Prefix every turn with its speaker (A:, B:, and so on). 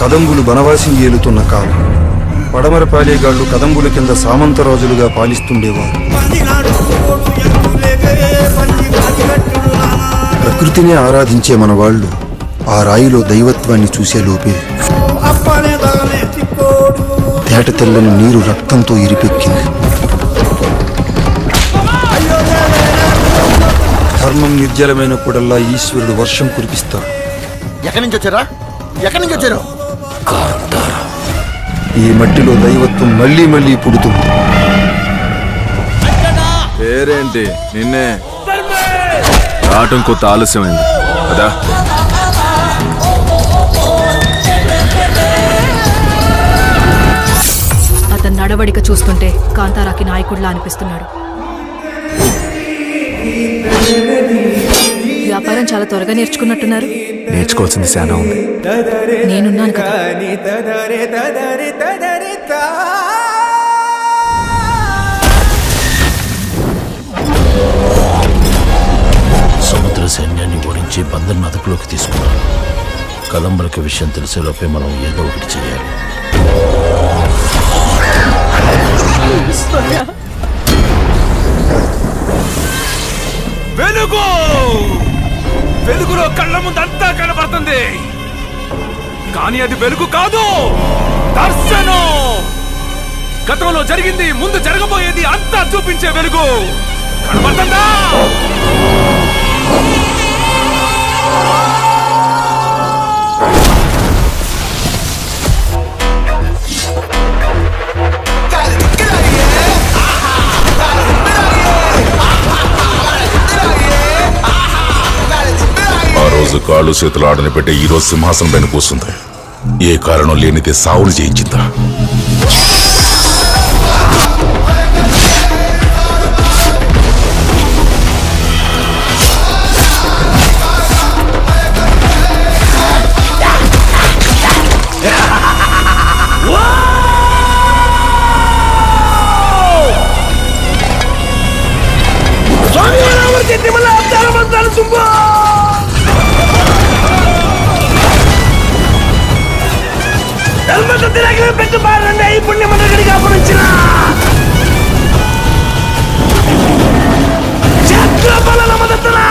A: కదంబులు బనవాసి ఏలుతున్న కాలం. పడమర పాలేగాళ్లు కదంబుల కింద సామంతరాజులుగా పాలిస్తుండేవారు. ప్రకృతిని ఆరాధించే మన వాళ్ళు ఆ రాయిలో దైవత్వాన్ని చూసే లోపే తేట తెల్లని నీరు రక్తంతో ఇరిపెక్కింది. ధర్మం నిర్జలమైనప్పుడల్లా ఈశ్వరుడు వర్షం కురిపిస్తాడు.
B: ఎక్కడి నుంచి వచ్చారా?
A: ఈ మట్టిలో దైవత్వం మళ్ళీ మళ్ళీ పుడుతుంది.
C: పేరేంటి? నిన్నే రావటం కొత్త ఆలస్యమైంది కదా.
D: అతని నడవడిక చూస్తుంటే కాంతారాకి నాయకుడిలా అనిపిస్తున్నాడు. వ్యాపారం చాలా త్వరగా నేర్చుకున్నట్టున్నారు.
C: నేర్చుకోవాల్సింది చాలా ఉంది.
D: నేనున్నాను కదా.
E: సముద్ర సైన్యాన్ని ఓడించి బందర్ను అదుపులోకి తీసుకున్నాను. కదంబులకి విషయం తెలిసేలోపే మనం ఏదో ఒకటి చేయాలి.
C: వెలుగు! వెలుగులో కళ్ళ ముందు అంతా కనబడుతుంది, కానీ అది వెలుగు కాదు, దర్శనం. గతంలో జరిగింది, ముందు జరగబోయేది అంతా చూపించే వెలుగు కనబడుతుందా?
F: కాళ్ళు చేతులు ఆడని పెట్టే ఈరోజు సింహాసనం పైన కూర్చుంది. ఏ కారణం లేనిదే సావులు చేయించిందా?
G: పెట్టుబారండి ఈ పుణ్యమండలిగా పురించిన క్షేత్ర బల మదతునా